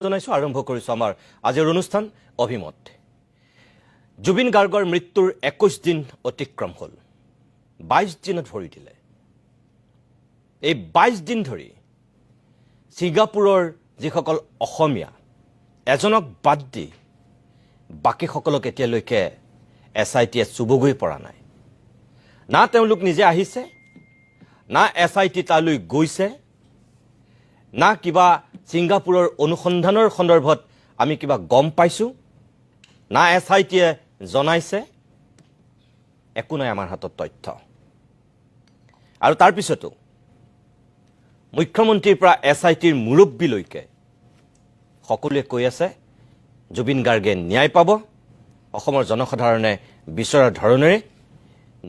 জনাইছো আৰম্ভ কৰিছো আমাৰ আজিৰ অনুষ্ঠান অভিমত জুবিন গাৰ্গৰ মৃত্যুৰ 21 দিন অতিক্ৰম হল 22 দিনত ভৰি দিলে এই 22 দিন ধৰি ছিংগাপুৰৰ যিসকল অসমীয়া এজনক বাদ দি বাকি সকলক এতিয়ালৈকে এছআইটিয়ে চুবগৈ পৰা নাই না তেওঁলোক নিজে আহিছে না এছআইটি তালৈ গৈছে না কিবা ছিংগাপুৰৰ অনুসন্ধানৰ সন্দৰ্ভত আমি কিবা গম পাইছো না এছআইটিয়ে জনাইছে একো নাই আমাৰ হাতত তথ্য আৰু তাৰ পিছতো মুখ্যমন্ত্ৰীৰ পৰা এছআইটিৰ মুৰব্বীলৈকে সকলোৱে কৈ আছে জুবিন গাৰ্গে ন্যায় পাব অসমৰ জনসাধাৰণে বিচৰাৰ ধৰণেৰে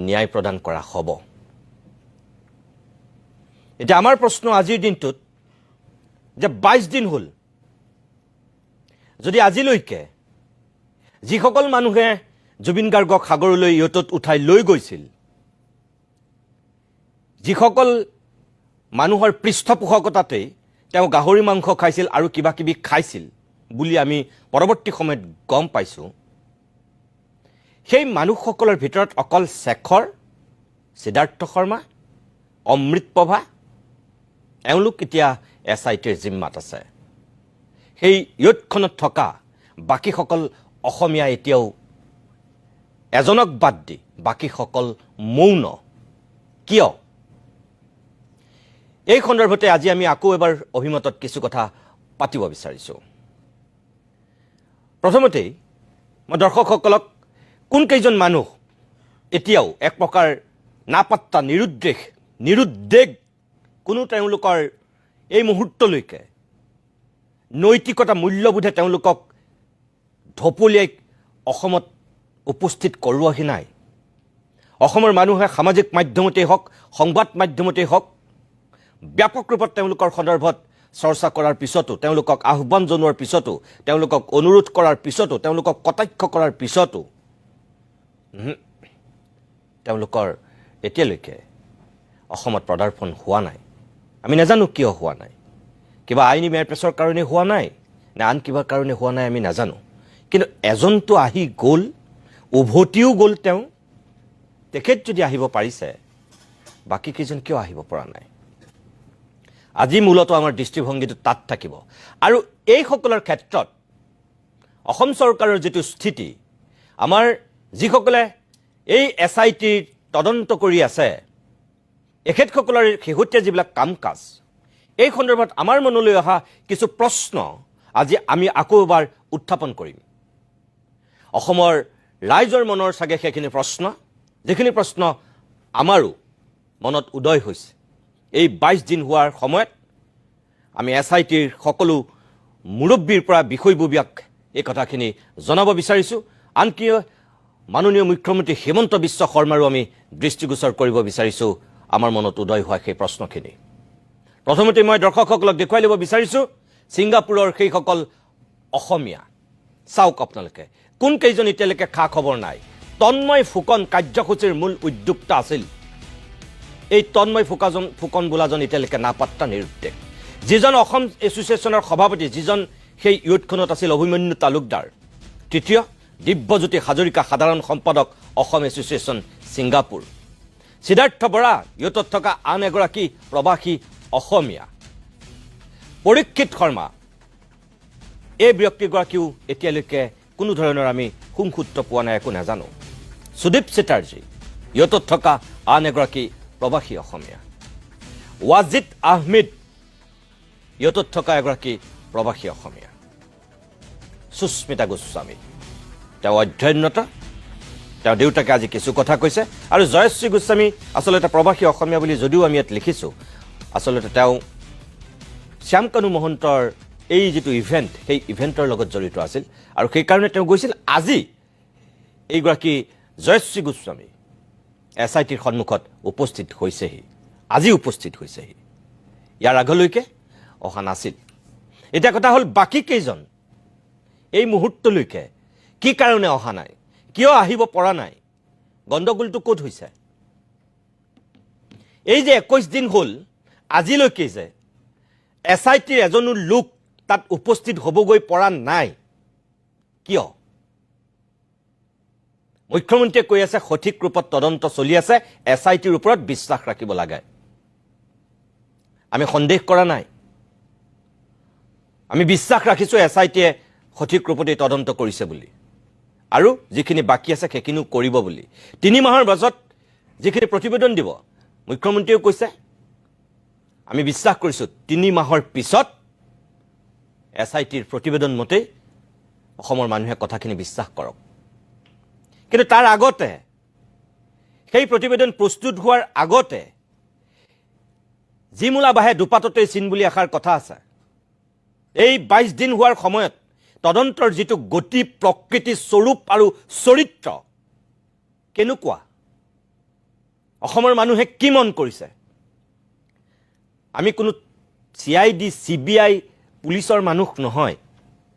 ন্যায় প্ৰদান কৰা হ'ব এটা আমাৰ প্ৰশ্ন আজিৰ দিনটোত যে 22 দিন হল যদি আজিলৈকে যিসকল মানুহে জুবিন গাৰ্গক সাগৰলৈ ইয়তত উঠাই লৈ গৈছিল যিসকল মানুহৰ পৃষ্ঠপোষকতাতে তেওঁ গাহৰি মাংস খাইছিল আৰু কিবা কিবি খাইছিল বুলি আমি পৰৱৰ্তী সময়ত গম পাইছো সেই মানুহসকলৰ ভিতৰত অকল শেখৰ সিদ্ধাৰ্থ শৰ্মা অমৃত প্ৰভা এওঁলোক এতিয়া এছআইটিৰ জিম্মাত আছে সেই ইয়তখনত থকা বাকি সকল অসমীয়া এতিয়াও এজনক বাদ দি বাকি সকল মৌন কিয় এই সন্দৰ্ভতে আজি আমি আকৌ এবাৰ অভিমতত কিছু কথা পাতিব বিচাৰিছো প্ৰথমতে মই দৰ্শকসকলক কোন কেইজন মানুহ এতিয়াও এক প্ৰকাৰ নাপাত্তা নিৰুদ্দেশ কোনো তেওঁলোকৰ এই মুহূৰ্তলৈকে নৈতিকতা মূল্যবোধে তেওঁলোকক ঢপলিয়াই অসমত উপস্থিত কৰোৱাহি নাই অসমৰ মানুহে সামাজিক মাধ্যমতেই হওক সংবাদ মাধ্যমতেই হওক ব্যাপক ৰূপত তেওঁলোকৰ সন্দৰ্ভত চৰ্চা কৰাৰ পিছতো তেওঁলোকক আহ্বান জনোৱাৰ পিছতো তেওঁলোকক অনুৰোধ কৰাৰ পিছতো তেওঁলোকক কটাক্ষ কৰাৰ পিছতো তেওঁলোকৰ এতিয়ালৈকে অসমত পদাৰ্পণ হোৱা নাই আমি নাজানো কিয় হোৱা নাই কিবা আইনী মেৰ প্ৰেছৰ কাৰণে হোৱা নাই না আন কিবা কাৰণে হোৱা নাই আমি নাজানো কিন্তু এজনটো আহি গ'ল উভতিও গ'ল তেওঁ তেখেত যদি আহিব পাৰিছে বাকি কেইজন কিয় আহিব পৰা নাই আজি মূলতঃ আমাৰ দৃষ্টিভংগীটো তাত থাকিব আৰু এইসকলৰ ক্ষেত্ৰত অসম চৰকাৰৰ যিটো স্থিতি আমাৰ যিসকলে এই এছআইটিৰ তদন্ত কৰি আছে এখেতসকলৰ শেহতীয়া যিবিলাক কাম কাজ এই সন্দৰ্ভত আমাৰ মনলৈ অহা কিছু প্ৰশ্ন আজি আমি আকৌ এবাৰ উত্থাপন কৰিম অসমৰ ৰাইজৰ মনৰ চাগে সেইখিনি প্ৰশ্ন যিখিনি প্ৰশ্ন আমাৰো মনত উদয় হৈছে এই 22 দিন হোৱাৰ সময়ত আমি এছআইটিৰ সকলো মুৰব্বীৰ পৰা বিষয়ববীয়াক এই কথাখিনি জনাব বিচাৰিছো আনকি মাননীয় মুখ্যমন্ত্ৰী হিমন্ত বিশ্ব শৰ্মাৰো আমি দৃষ্টিগোচৰ কৰিব বিচাৰিছো আমাৰ মনত উদয় হোৱা সেই প্ৰশ্নখিনি প্ৰথমতে মই দৰ্শকসকলক দেখুৱাই ল'ব বিচাৰিছো ছিংগাপুৰৰ সেইসকল অসমীয়া চাওক আপোনালোকে কোন কেইজন এতিয়ালৈকে খা খবৰ নাই তন্ময় ফুকন কাৰ্যসূচীৰ মূল উদ্যোক্তা আছিল এই তন্ময় ফুকন বোলাজন এতিয়ালৈকে নাপাত্তা নিৰুদ্দেশ যিজন অসম এছ'চিয়েশ্যনৰ সভাপতি যিজন সেই ইয়তখনত আছিল অভিমন্যু তালুকদাৰ তৃতীয় দিব্যজ্যোতি হাজৰিকা সাধাৰণ সম্পাদক অসম এছ'চিয়েশ্যন ছিংগাপুৰ সিদ্ধাৰ্থ বৰা ইয়তত থকা আন এগৰাকী প্ৰবাসী অসমীয়া পৰীক্ষিত শৰ্মা এই ব্যক্তিগৰাকীও এতিয়ালৈকে কোনো ধৰণৰ আমি সুংসূত্ৰ পোৱা নাই একো নাজানো সুদীপ চেটাৰ্জী ইয়তত থকা আন এগৰাকী প্ৰবাসী অসমীয়া ৱাজিদ আহমেদ ইয়তত থকা এগৰাকী প্ৰবাসী অসমীয়া সুস্মিতা গোস্বামী তেওঁ অধ্যয়নৰত তেওঁ দেউতাকে আজি কিছু কথা কৈছে আৰু জয়শ্ৰী গোস্বামী আচলতে প্ৰবাসী অসমীয়া বুলি যদিও আমি ইয়াত লিখিছো আচলতে তেওঁ শ্যামকানু মহন্তৰ এই যিটো ইভেণ্ট সেই ইভেণ্টৰ লগত জড়িত আছিল আৰু সেইকাৰণে তেওঁ গৈছিল আজি এইগৰাকী জয়শ্ৰী গোস্বামী এছআইটিৰ সন্মুখত উপস্থিত হৈছেহি আজি উপস্থিত হৈছেহি ইয়াৰ আগলৈকে অহা নাছিল এতিয়া কথা হ'ল বাকী কেইজন এই মুহূৰ্তলৈকে কি কাৰণে অহা নাই কিয় আহিব পৰা নাই গণ্ডগোলটো ক'ত হৈছে এই যে 21 দিন হ'ল আজিলৈকে যে এছআইটিৰ এজনো লোক তাত উপস্থিত হ'বগৈ পৰা নাই কিয় মুখ্যমন্ত্ৰীয়ে কৈ আছে সঠিক ৰূপত তদন্ত চলি আছে SITৰ ওপৰত বিশ্বাস ৰাখিব লাগে আমি সন্দেহ কৰা নাই আমি বিশ্বাস ৰাখিছো SITয়ে সঠিক ৰূপতে তদন্ত কৰিছে বুলি আৰু যিখিনি বাকি আছে সেইখিনিও কৰিব বুলি 3 মাহৰ বাজত যিখিনি প্ৰতিবেদন দিব মুখ্যমন্ত্ৰীয়ে কৈছে আমি বিশ্বাস কৰিছো 3 মাহৰ পিছত SITৰ প্ৰতিবেদন মতে অসমৰ মানুহে কথাখিনি বিশ্বাস কৰক কিন্তু তাৰ আগতে সেই প্ৰতিবেদন প্ৰস্তুত হোৱাৰ আগতে জিমুলা বাহে দুপাততে চিন বুলি এষাৰ কথা আছে এই 22 দিন হোৱাৰ সময়ত তদন্তৰ যিটো গতি প্ৰকৃতি স্বৰূপ আৰু চৰিত্ৰ কেনেকুৱা অসমৰ মানুহে কি মন কৰিছে আমি কোনো CID CBI পুলিচৰ মানুহ নহয়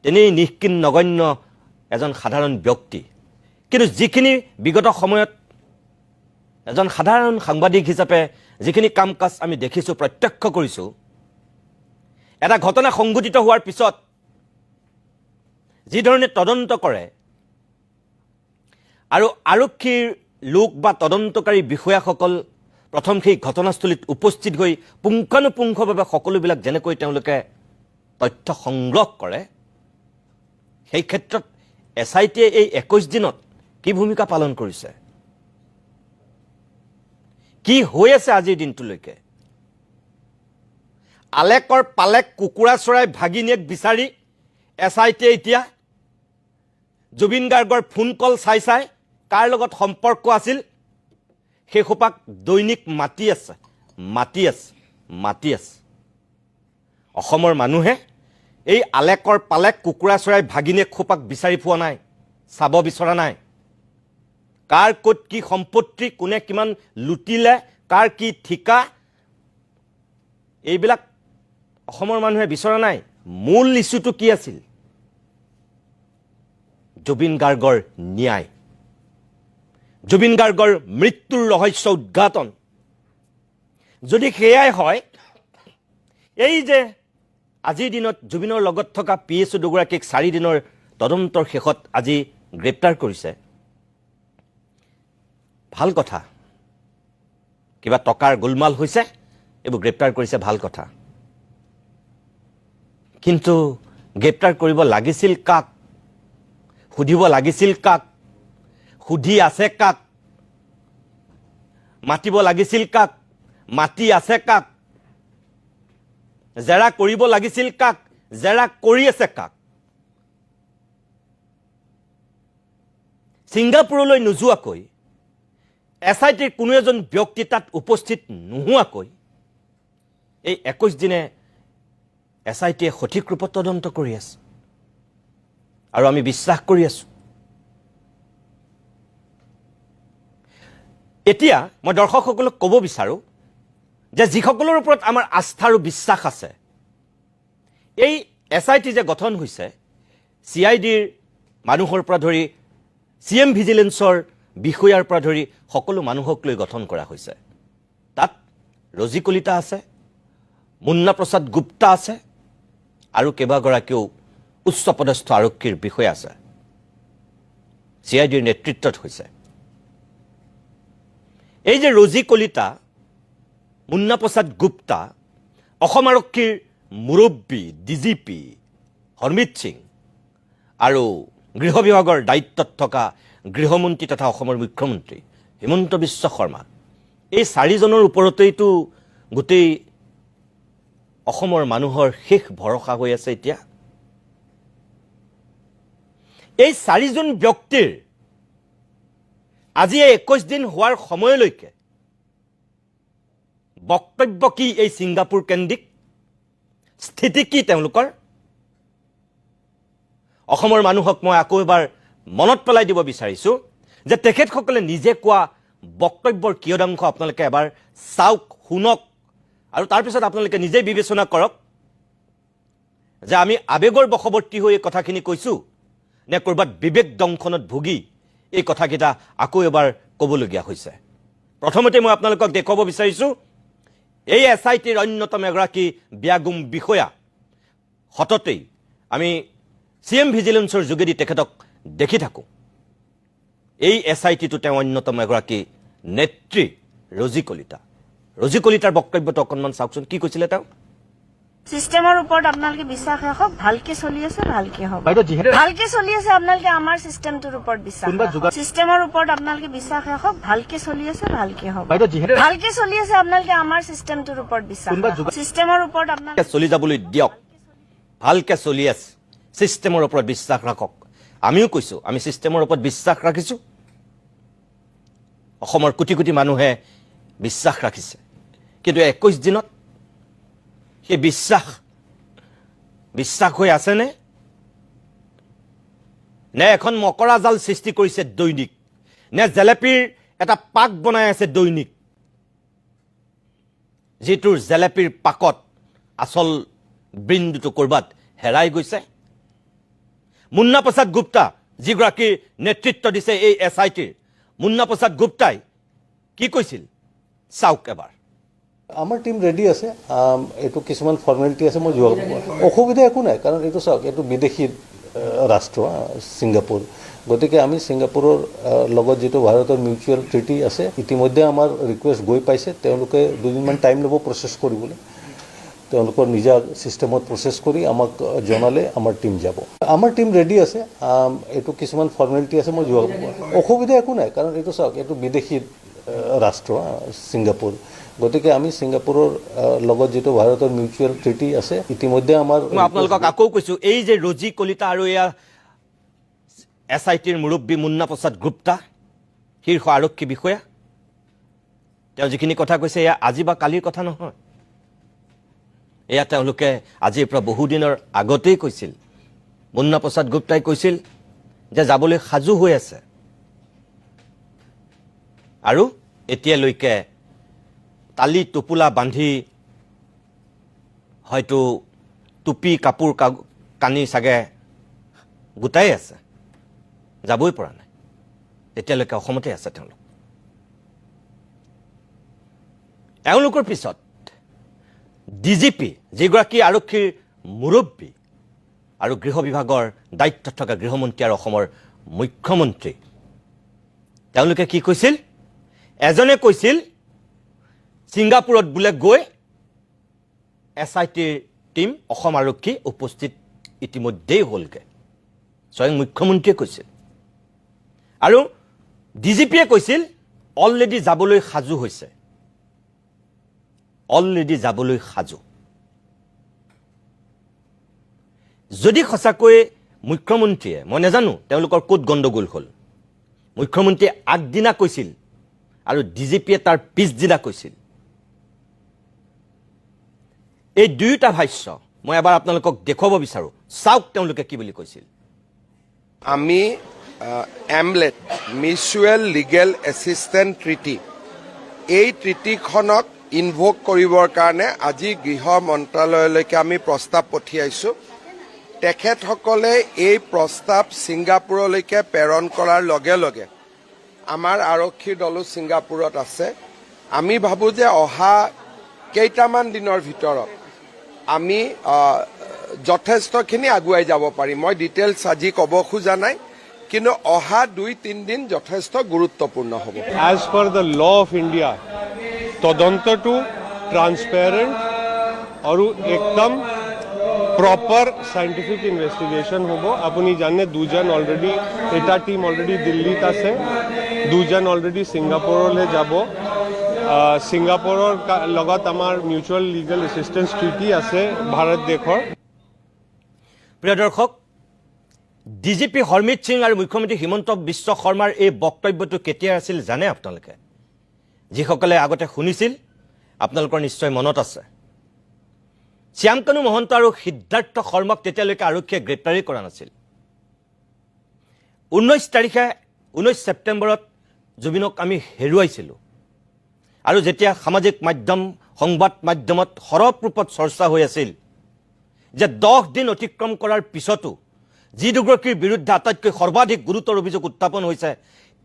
তেনেই নিষ্কিন নগণ্য এজন সাধাৰণ ব্যক্তি কিন্তু যিখিনি বিগত সময়ত এজন সাধাৰণ সাংবাদিক হিচাপে যিখিনি কাম কাজ আমি দেখিছো প্ৰত্যক্ষ কৰিছো এটা ঘটনা সংঘটিত হোৱাৰ পিছত যি ধৰণে তদন্ত কৰে আৰু আৰক্ষীৰ লোক বা তদন্তকাৰী বিষয়াসকল প্ৰথম সেই ঘটনাস্থলীত উপস্থিত হৈ পুংখানুপুংখভাৱে সকলোবিলাক যেনেকৈ তেওঁলোকে তথ্য সংগ্ৰহ কৰে সেই ক্ষেত্ৰত SITয়ে এই 21 দিনত কি ভূমিকা পালন কৰিছে কি হৈ আছে আজিৰ দিনটোলৈকে আলেকৰ পালেক কুকুৰা চৰাই ভাগিনীয়েক বিচাৰি SITয়ে এতিয়া জুবিন গাৰ্গৰ ফোন কল চাই কাৰ লগত সম্পৰ্ক আছিল সেই খোপাক দৈনিক মাতি আছে অসমৰ মানুহে এই আলেকৰ পালেক কুকুৰা চৰাই ভাগিনীয়েক খোপাক বিচাৰি পোৱা নাই চাব বিচৰা নাই কাৰ ক'ত কি সম্পত্তি কোনে কিমান লুটিলে কাৰ কি ঠিকা এইবিলাক অসমৰ মানুহে বিচৰা নাই মূল ইস্যুটো কি আছিল জুবিন গাৰ্গৰ ন্যায় জুবিন গাৰ্গৰ মৃত্যুৰ ৰহস্য উদ্ঘাটন যদি সেয়াই হয় এই যে আজিৰ দিনত জুবিনৰ লগত থকা PSO দুগৰাকীক 4 দিনৰ তদন্তৰ শেষত আজি গ্ৰেপ্তাৰ কৰিছে ভাল কথা কিবা টকাৰ গোলমাল হৈছে এইবোৰ গ্ৰেপ্তাৰ কৰিছে ভাল কথা কিন্তু গ্ৰেপ্তাৰ কৰিব লাগিছিল কাক সুধিব লাগিছিল কাক সুধি আছে কাক মাতিব লাগিছিল কাক মাতি আছে কাক জেৰা কৰিব লাগিছিল কাক জেৰা কৰি আছে কাক ছিংগাপুৰলৈ নোযোৱাকৈ SITৰ কোনো এজন ব্যক্তি তাত উপস্থিত নোহোৱাকৈ এই 21 দিনে SITয়ে সঠিক ৰূপত তদন্ত কৰি আছে আৰু আমি বিশ্বাস কৰি আছো এতিয়া মই দৰ্শকসকলক ক'ব বিচাৰো যে যিসকলৰ ওপৰত আমাৰ আস্থা আৰু বিশ্বাস আছে এই SIT যে গঠন হৈছে CIDৰ মানুহৰ পৰা ধৰি CM ভিজিলেন্সৰ বিষয়াৰ পৰা ধৰি সকলো মানুহক লৈ গঠন কৰা হৈছে তাত ৰজি কলিতা আছে মুন্না প্ৰসাদ গুপ্তা আছে আৰু কেইবাগৰাকীও উচ্চপদস্থ আৰক্ষীৰ বিষয়া আছে CIDৰ নেতৃত্বত হৈছে এই যে ৰজি কলিতা মুন্না প্ৰসাদ গুপ্তা অসম আৰক্ষীৰ মুৰব্বী DGP হৰমিত সিং আৰু গৃহ বিভাগৰ দায়িত্বত থকা গৃহমন্ত্ৰী তথা অসমৰ মুখ্যমন্ত্ৰী হিমন্ত বিশ্ব শৰ্মা এই 4 জনৰ ওপৰতেইতো গোটেই অসমৰ মানুহৰ শেষ ভৰসা হৈ আছে এতিয়া এই 4 জন ব্যক্তিৰ আজি 21 দিন হোৱাৰ সময়লৈকে বক্তব্য কি এই ছিংগাপুৰ কেন্দ্ৰিক স্থিতি কি তেওঁলোকৰ অসমৰ মানুহক মই আকৌ এবাৰ মনত পেলাই দিব বিচাৰিছো যে তেখেতসকলে নিজে কোৱা বক্তব্যৰ কিয়দাংশ আপোনালোকে এবাৰ চাওক শুনক আৰু তাৰ পিছত আপোনালোকে নিজে বিবেচনা কৰক যে আমি আবেগৰ বশৱৰ্তী হৈ এই কথাখিনি কৈছো নে কৰবাত বিবেক দংশনত ভুগি এই কথাকেইটা আকৌ এবাৰ ক'বলগীয়া হৈছে প্ৰথমতে মই আপোনালোকক দেখুৱাব বিচাৰিছো এই SITৰ অন্যতম এগৰাকী ব্যাগুম বিষয়া সততেই আমি CM ভিজিলেন্সৰ যোগেদি তেখেতক দেখি থাকোঁ এই SITটো তেওঁ অন্যতম এগৰাকী নেত্ৰী ৰজি কলিতাৰ বক্তব্যটো অকণমান চাওকচোন কি কৈছিলে তেওঁ সিস্টেমৰ ওপৰত আপোনালোকে বিশ্বাস ৰাখক ভালকে চলি আছে ভালকে হ'ব ভালকে চলি আছে আপোনালোকে আমাৰ সিস্টেমটোৰ ওপৰত বিশ্বাস সিস্টেমৰ ওপৰত আপোনালোকে বিশ্বাস ৰাখক ভালকে চলি আছে ভালকে হ'ব ভালকে চলি আছে আপোনালোকে আমাৰ সিস্টেমটোৰ ওপৰত বিশ্বাস সিস্টেমৰ ওপৰত আপোনালোকে চলি যাবলৈ দিয়ক ভালকে চলি আছে সিস্টেমৰ ওপৰত বিশ্বাস ৰাখক আমিও কৈছোঁ আমি সিস্টেমৰ ওপৰত বিশ্বাস ৰাখিছোঁ অসমৰ কোটি কোটি মানুহে বিশ্বাস ৰাখিছে কিন্তু 21 দিনত সেই বিশ্বাস হৈ আছেনে নে এখন মকৰা জাল সৃষ্টি কৰিছে দৈনিক নে জেলেপিৰ এটা পাক বনাই আছে দৈনিক যিটোৰ জেলেপিৰ পাকত আসল বৃন্দুটো কৰবাত হেৰাই গৈছে মুন্না প্ৰসাদ গুপ্তা যিগৰাকী নেতৃত্ব দিছে এই SITৰ মুন্না প্ৰসাদ গুপ্তাই কি কৈছিল চাওক এবাৰ আমাৰ টিম ৰেডি আছে এইটো কিছুমান ফৰ্মেলিটি আছে মই অসুবিধা একো নাই কাৰণ এইটো চাওক এইটো বিদেশী ৰাষ্ট্ৰ ছিংগাপুৰ গতিকে আমি ছিংগাপুৰৰ লগত যেটো ভাৰতৰ মিউচুৱেল ট্ৰিটি আছে ইতিমধ্যে আমাৰ ৰিকুৱেষ্ট গৈ পাইছে তেওঁলোকে দুদিনমান টাইম ল'ব প্ৰচেছ কৰিবলৈ তেওঁলোকৰ নিজা সিস্টেমত প্ৰচেছ কৰি আমাক জনালে আমাৰ টিম যাব আমাৰ টিম ৰেডি আছে এইটো কিছুমান ফৰ্মেলিটি আছে মই অসুবিধা একো নাই কাৰণ এইটো চাওক এইটো বিদেশী ৰাষ্ট্ৰ ছিংগাপুৰ গতিকে আমি ছিংগাপুৰৰ লগত যেটো ভাৰতৰ মিউচুৱেল ট্ৰিটি আছে ইতিমধ্যে আমাৰ আপোনালোকক আকৌ কৈছোঁ এই যে ৰজি কলিতা আৰু এয়া SITৰ মুৰব্বী মুন্না প্ৰসাদ গুপ্তা শীৰ্ষ আৰক্ষী বিষয়া তেওঁ যিখিনি কথা কৈছে এয়া আজি বা কালিৰ কথা নহয় এয়া তেওঁলোকে আজিৰ পৰা বহুদিনৰ আগতেই কৈছিল মুন্না প্ৰসাদ গুপ্তাই কৈছিল যে যাবলৈ সাজু হৈ আছে আৰু এতিয়ালৈকে তালি টোপোলা বান্ধি হয়তো টুপি কাপোৰ কানি চাগে গোটাই আছে যাবই পৰা নাই এতিয়ালৈকে অসমতে আছে তেওঁলোকৰ পিছত DGP যিগৰাকী আৰক্ষীৰ মুৰব্বী আৰু গৃহ বিভাগৰ দায়িত্বত থকা গৃহমন্ত্ৰী আৰু অসমৰ মুখ্যমন্ত্ৰী তেওঁলোকে কি কৈছিল এজনে কৈছিল ছিংগাপুৰত বোলে গৈ SITৰ টিম অসম আৰক্ষী উপস্থিত ইতিমধ্যেই হ'লগে স্বয়ং মুখ্যমন্ত্ৰীয়ে কৈছিল আৰু DGPয়ে কৈছিল অলৰেডি যাবলৈ সাজু হৈছে অলৰেডি যাবলৈ সাজু যদি সঁচাকৈ মুখ্যমন্ত্ৰীয়ে মই নাজানো তেওঁলোকৰ ক'ত গণ্ডগোল হ'ল মুখ্যমন্ত্ৰীয়ে আগদিনা কৈছিল আৰু DGPয়ে তাৰ পিছদিনা কৈছিল এই দুয়োটা ভাষ্য মই এবাৰ আপোনালোকক দেখুৱাব বিচাৰো চাওক তেওঁলোকে কি বুলি কৈছিল আমি omelette mutual legal assistant treaty এই ট্ৰিটিখনক ইনভোক কৰিবৰ কাৰণে আজি গৃহ মন্ত্ৰালয়লৈকে আমি প্ৰস্তাৱ পঠিয়াইছো তেখেতসকলে এই প্ৰস্তাৱ ছিংগাপুৰলৈকে প্ৰেৰণ কৰাৰ লগে লগে আমাৰ আৰক্ষীৰ দলো ছিংগাপুৰত আছে আমি ভাবো যে অহা কেইটামান দিনৰ ভিতৰত আমি যথেষ্টখিনি আগুৱাই যাব পাৰিম মই ডিটেইলছ আজি ক'ব খোজা নাই কিন্তু অহা 2-3 দিন যথেষ্ট গুৰুত্বপূৰ্ণ হ'ব As per the law of India তদন্তটো ট্ৰান্সপেৰেন্ট আৰু একদম প্ৰপাৰ সাইন্টিফিক ইনভেষ্টিগেশ্যন হ'ব আপুনি জানে দুজন অলৰেডি এটা টিম অলৰেডি দিল্লীত আছে দুজন অলৰেডি ছিংগাপুৰলৈ যাব ছিংগাপুৰৰ লগত আমাৰ মিউচুৱেল লিগেল এছিষ্টেন্স ট্ৰিটি আছে ভাৰত দেশৰ প্ৰিয় দৰ্শক DGP হৰমিত সিং আৰু মুখ্যমন্ত্ৰী হিমন্ত বিশ্ব শৰ্মাৰ এই বক্তব্যটো কেতিয়া আছিল জানে আপোনালোকে যিসকলে আগতে শুনিছিল আপোনালোকৰ নিশ্চয় মনত আছে শ্যামকানু মহন্ত আৰু সিদ্ধাৰ্থ শৰ্মাক তেতিয়ালৈকে আৰক্ষীয়ে গ্ৰেপ্তাৰী কৰা নাছিল 19 ছেপ্টেম্বৰত জুবিনক আমি হেৰুৱাইছিলোঁ আৰু যেতিয়া সামাজিক মাধ্যম সংবাদ মাধ্যমত সৰব ৰূপত চৰ্চা হৈ আছিল যে 10 দিন অতিক্ৰম কৰাৰ পিছতো যি দুগৰাকীৰ বিৰুদ্ধে আটাইতকৈ সৰ্বাধিক গুৰুতৰ অভিযোগ উত্থাপন হৈছে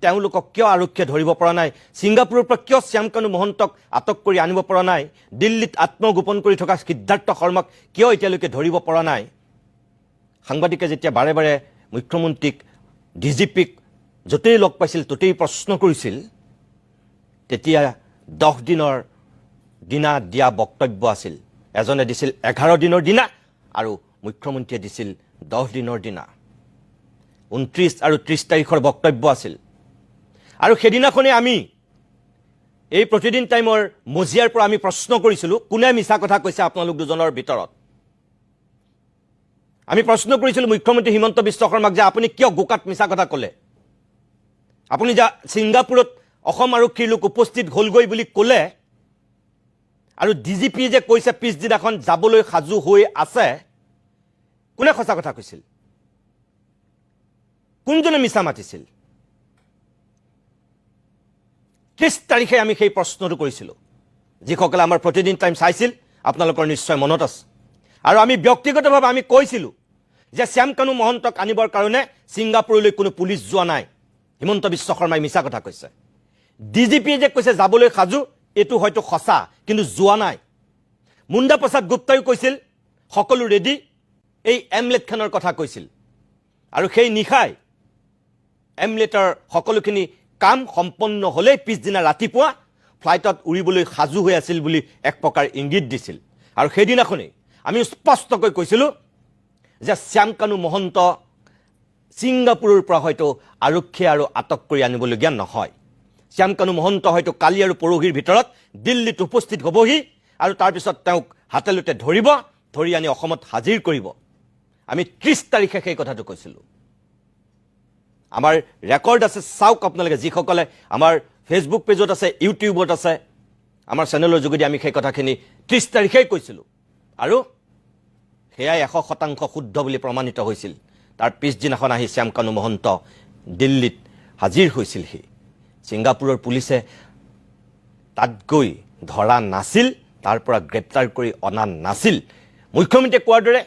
তেওঁলোকক কিয় আৰক্ষীয়ে ধৰিব পৰা নাই ছিংগাপুৰৰ পৰা কিয় শ্যামকানু মহন্তক আটক কৰি আনিব পৰা নাই দিল্লীত আত্মগোপন কৰি থকা সিদ্ধাৰ্থ শৰ্মাক কিয় এতিয়ালৈকে ধৰিব পৰা নাই সাংবাদিকে যেতিয়া বাৰে বাৰে মুখ্যমন্ত্ৰীক ডিজিপিক য'তেই লগ পাইছিল ত'তেই প্ৰশ্ন কৰিছিল তেতিয়া 10 দিনৰ দিনা দিয়া বক্তব্য আছিল এজনে দিছিল 11 দিনৰ দিনা আৰু মুখ্যমন্ত্ৰীয়ে দিছিল 10 দিনৰ দিনা 29 আৰু 30 তাৰিখৰ বক্তব্য আছিল আৰু সেইদিনাখনে আমি এই প্ৰতিদিন টাইমৰ মজিয়াৰ পৰা আমি প্ৰশ্ন কৰিছিলোঁ কোনে মিছা কথা কৈছে আপোনালোক দুজনৰ ভিতৰত আমি প্ৰশ্ন কৰিছিলোঁ মুখ্যমন্ত্ৰী হিমন্ত বিশ্ব শৰ্মাক যে আপুনি কিয় গোকাত মিছা কথা ক'লে আপুনি যা ছিংগাপুৰত অসম আৰক্ষীৰ লোক উপস্থিত হ'লগৈ বুলি ক'লে আৰু ডিজিপি যে কৈছে পিছদিনাখন যাবলৈ সাজু হৈ আছে কোনে সঁচা কথা কৈছিল কোনজনে মিছা মাতিছিল 30 তাৰিখে আমি সেই প্ৰশ্নটো কৰিছিলোঁ যিসকলে আমাৰ প্ৰতিদিন টাইম চাইছিল আপোনালোকৰ নিশ্চয় মনত আছে আৰু আমি ব্যক্তিগতভাৱে আমি কৈছিলোঁ যে শ্যামকানু মহন্তক আনিবৰ কাৰণে ছিংগাপুৰলৈ কোনো পুলিচ যোৱা নাই হিমন্ত বিশ্ব শৰ্মাই মিছা কথা কৈছে ডিজিপিয়ে যে কৈছে যাবলৈ সাজু এটো হয়তো সঁচা কিন্তু যোৱা নাই মুণ্ডা প্ৰসাদ গুপ্তাই কৈছিল সকলো ৰেডি এই এমলেটখনৰ কথা কৈছিল আৰু সেই নিখাই এমলেটৰ সকলোখিনি কাম সম্পন্ন হ'লে পিছদিনা ৰাতিপুৱা ফ্লাইটত উৰিবলৈ সাজু হৈ আছিল বুলি এক প্ৰকাৰ ইংগিত দিছিল আৰু সেইদিনাখনেই আমি স্পষ্টকৈ কৈছিলোঁ যে শ্যামকানু মহন্ত ছিংগাপুৰৰ পৰা হয়তো আৰক্ষীয়ে আৰু আটক কৰি আনিবলগীয়া নহয় শ্যামকানু মহন্ত হয়তো কালি আৰু পৰহিৰ ভিতৰত দিল্লীত উপস্থিত হ'বহি আৰু তাৰপিছত তেওঁক হাতেলতে ধৰি আনি অসমত হাজিৰ কৰিব আমি 30 তাৰিখে সেই কথাটো কৈছিলোঁ আমাৰ ৰেকৰ্ড আছে চাওক আপোনালোকে যিসকলে আমাৰ ফেচবুক পেজত আছে ইউটিউবত আছে আমাৰ চেনেলৰ যোগেদি আমি সেই কথাখিনি 30 তাৰিখেই কৈছিলোঁ আৰু সেয়াই 100% শুদ্ধ বুলি প্ৰমাণিত হৈছিল তাৰ পিছদিনাখন আহি শ্যামকানু মহন্ত দিল্লীত হাজিৰ হৈছিল সি ছিংগাপুৰৰ পুলিচে তাত গৈ ধৰা নাছিল তাৰ পৰা গ্ৰেপ্তাৰ কৰি অনা নাছিল মুখ্যমন্ত্ৰীয়ে কোৱাৰ দৰে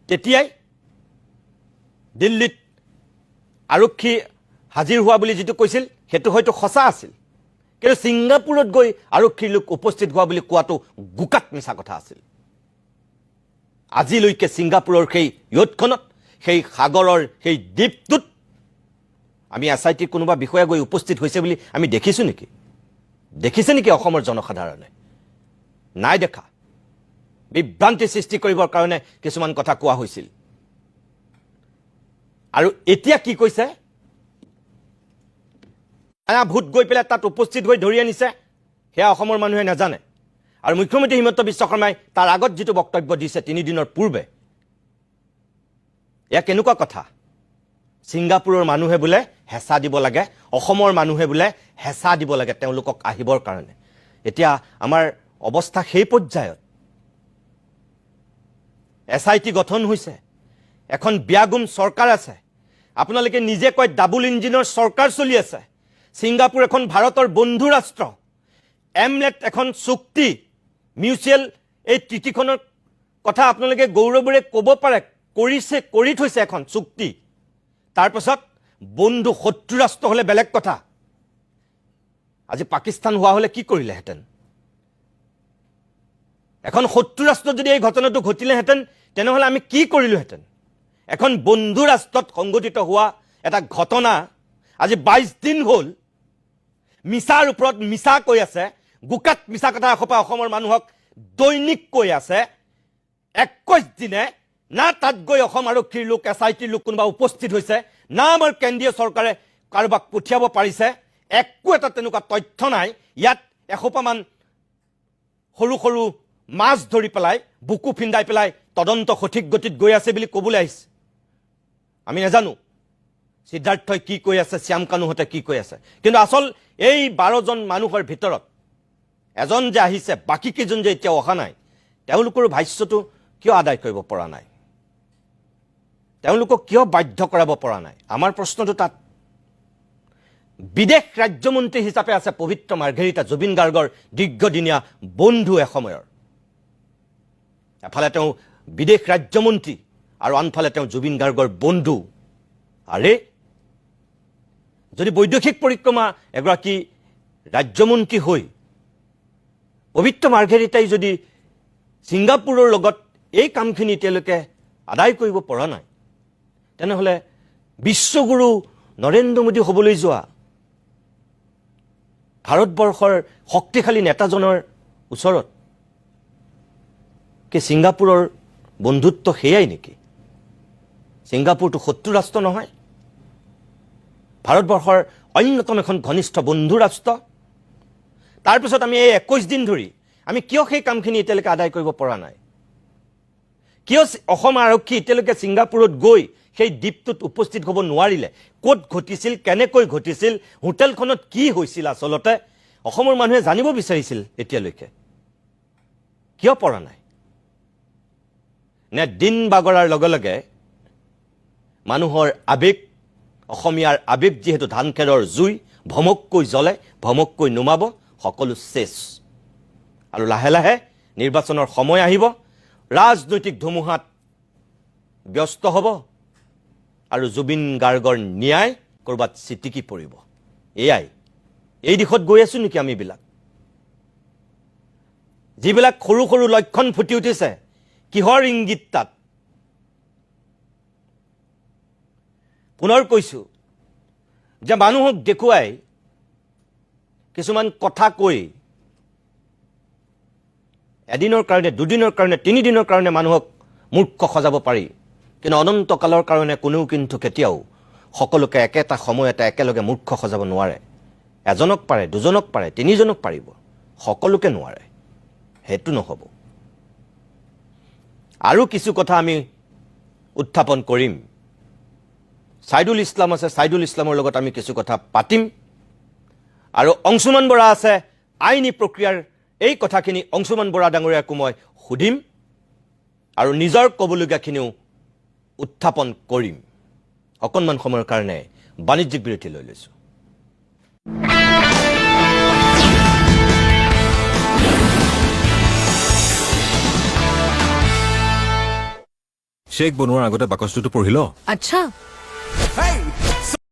তেতিয়াই দিল্লীত আৰক্ষী হাজিৰ হোৱা বুলি যিটো কৈছিল সেইটো হয়তো সঁচা আছিল কিন্তু ছিংগাপুৰত গৈ আৰক্ষীৰ লোক উপস্থিত হোৱা বুলি কোৱাটো গোকাত মিছা কথা আছিল আজিলৈকে ছিংগাপুৰৰ সেই ইয়টখনত সেই সাগৰৰ সেই দ্বীপটোত আমি SIT কোনোবা বিষয়া গৈ উপস্থিত হৈছে বুলি আমি দেখিছোঁ নেকি দেখিছে নেকি অসমৰ জনসাধাৰণে নাই দেখা বিভ্ৰান্তি সৃষ্টি কৰিবৰ কাৰণে কিছুমান কথা কোৱা হৈছিল আৰু এতিয়া কি কৈছে ভূত গৈ পেলাই তাত উপস্থিত হৈ ধৰি আনিছে সেয়া অসমৰ মানুহে নাজানে আৰু মুখ্যমন্ত্ৰী হিমন্ত বিশ্ব শৰ্মাই তাৰ আগত যিটো বক্তব্য দিছে 3 দিনৰ পূৰ্বে এয়া কেনেকুৱা কথা ছিংগাপুৰৰ মানুহে বোলে হেঁচা দিব লাগে অসমৰ মানুহে বোলে হেঁচা দিব লাগে তেওঁলোকক আহিবৰ কাৰণে এতিয়া আমাৰ অৱস্থা সেই পৰ্যায়ত SIT গঠন হৈছে এখন বিয়াগুম চৰকাৰ আছে আপোনালোকে নিজে কয় ডাবল ইঞ্জিনৰ চৰকাৰ চলি আছে ছিংগাপুৰ এখন ভাৰতৰ বন্ধু ৰাষ্ট্ৰ এমলেট এখন চুক্তি মিউচুৱেল এই ট্ৰিটিখনৰ কথা আপোনালোকে গৌৰৱেৰে ক'ব পাৰে কৰি থৈছে এখন চুক্তি তাৰপিছত বন্ধু শত্ৰু ৰাষ্ট্ৰ হ'লে বেলেগ কথা আজি পাকিস্তান হোৱা হ'লে কি কৰিলেহেঁতেন এখন শত্ৰু ৰাষ্ট্ৰত যদি এই ঘটনাটো ঘটিলেহেঁতেন তেনেহ'লে আমি কি কৰিলোহেঁতেন এখন বন্ধু ৰাষ্ট্ৰত সংঘটিত হোৱা এটা ঘটনা আজি 22 দিন হ'ল মিছাৰ ওপৰত মিছা কৈ আছে গোকাত মিছা কথা এসোপা অসমৰ মানুহক দৈনিক কৈ আছে 21 দিনে না তাত গৈ অসম আৰক্ষীৰ লোক SIT লোক কোনোবা উপস্থিত হৈছে না আমাৰ কেন্দ্ৰীয় চৰকাৰে কাৰোবাক পঠিয়াব পাৰিছে একো এটা তেনেকুৱা তথ্য নাই ইয়াত এসোপামান সৰু সৰু মাছ ধৰি পেলাই বুকু ফিন্দাই পেলাই তদন্ত সঠিক গতিত গৈ আছে বুলি ক'বলৈ আহিছে আমি নাজানো সিদ্ধাৰ্থই কি কৈ আছে শ্যামকানুহঁতে কি কৈ আছে কিন্তু আসল এই 12 জন মানুহৰ ভিতৰত এজন যে আহিছে বাকি কেইজন যে এতিয়া অহা নাই তেওঁলোকৰ ভাষ্যটো কিয় আদায় কৰিব পৰা নাই তেওঁলোকক কিয় বাধ্য কৰাব পৰা নাই আমাৰ প্ৰশ্নটো তাত বিদেশ ৰাজ্যমন্ত্ৰী হিচাপে আছে পবিত্ৰ মাৰ্ঘেৰিটা জুবিন গাৰ্গৰ দীৰ্ঘদিনীয়া বন্ধু এসময়ৰ এফালে তেওঁ বিদেশ ৰাজ্যমন্ত্ৰী আৰু আনফালে তেওঁ জুবিন গাৰ্গৰ বন্ধু আৰে যদি বৈদেশিক পৰিক্ৰমা এগৰাকী ৰাজ্যমন্ত্ৰী হৈ পবিত্ৰ মাৰ্ঘেৰিটাই যদি ছিংগাপুৰৰ লগত এই কামখিনি তেওঁলোকে আদায় কৰিব পৰা নাই, তেনেহ'লে বিশ্বগুৰু নৰেন্দ্ৰ মোদী হ'বলৈ যোৱা ভাৰতবৰ্ষৰ শক্তিশালী নেতাজনৰ ওচৰত কি ছিংগাপুৰৰ বন্ধুত্ব সেয়াই নেকি? ছিংগাপুৰটো শত্ৰু ৰাষ্ট্ৰ নহয়, ভাৰতবৰ্ষৰ অন্যতম এখন ঘনিষ্ঠ বন্ধু ৰাষ্ট্ৰ। তাৰপিছত আমি এই 21 দিন ধৰি আমি কিয় সেই কামখিনি এতিয়ালৈকে আদায় কৰিব পৰা নাই? কিয় অসম আৰক্ষী এতিয়ালৈকে ছিংগাপুৰত গৈ সেই দ্বীপটোত উপস্থিত হ'ব নোৱাৰিলে? ক'ত ঘটিছিল, কেনেকৈ ঘটিছিল, হোটেলখনত কি হৈছিল আচলতে অসমৰ মানুহে জানিব বিচাৰিছিল এতিয়ালৈকে, কিয় পৰা নাই? নে দিন বাগৰাৰ লগে লগে মানুহৰ আৱেগ, অসমীয়াৰ আৱেগ যিহেতু ধান খেৰৰ জুই, ভমককৈ জ্বলে, ভমককৈ নুমাব, সকলো শেষ। আৰু লাহে লাহে নিৰ্বাচনৰ সময় আহিব, ৰাজনৈতিক ধুমুহাত ব্যস্ত হ'ব আৰু জুবিন গাৰ্গৰ ন্যায় ক'ৰবাত চিটিকি পৰিব। এই দিশত গৈ আছোঁ নেকি আমিবিলাক? যিবিলাক সৰু সৰু লক্ষণ ফুটি উঠিছে, কিহৰ ইংগিত তাত? পুনৰ কৈছোঁ যে মানুহক দেখুৱাই কিছুমান কথা কৈ এদিনৰ কাৰণে, দুদিনৰ কাৰণে, 3 দিনৰ কাৰণে মানুহক মূৰ্খ সজাব পাৰি, কিন্তু অনন্তকালৰ কাৰণে কোনেও কিন্তু কেতিয়াও সকলোকে একেটা সময়তে একেলগে মূৰ্খ সজাব নোৱাৰে। এজনক পাৰে, দুজনক পাৰে, 3জনক পাৰিব, সকলোকে নোৱাৰে। সেইটো নহ'ব। আৰু কিছু কথা আমি উত্থাপন কৰিম। ছাইদুল ইছলাম আছে, ছাইদুল ইছলামৰ লগত আমি কিছু কথা পাতিম। আৰু অংশুমান বৰা আছে, আইনী প্ৰক্ৰিয়াৰ এই কথাখিনি অংশুমান বৰা ডাঙৰীয়াকো মই সুধিম আৰু নিজৰ ক'বলগীয়াখিনিও উত্থাপন কৰিম। অকণমান সময়ৰ কাৰণে বাণিজ্যিক বিৰতি লৈ লৈছোঁ। শ্বেক বনোৱাৰ আগতে বাকচটোতো পঢ়ি ল। আচ্ছা। Hey!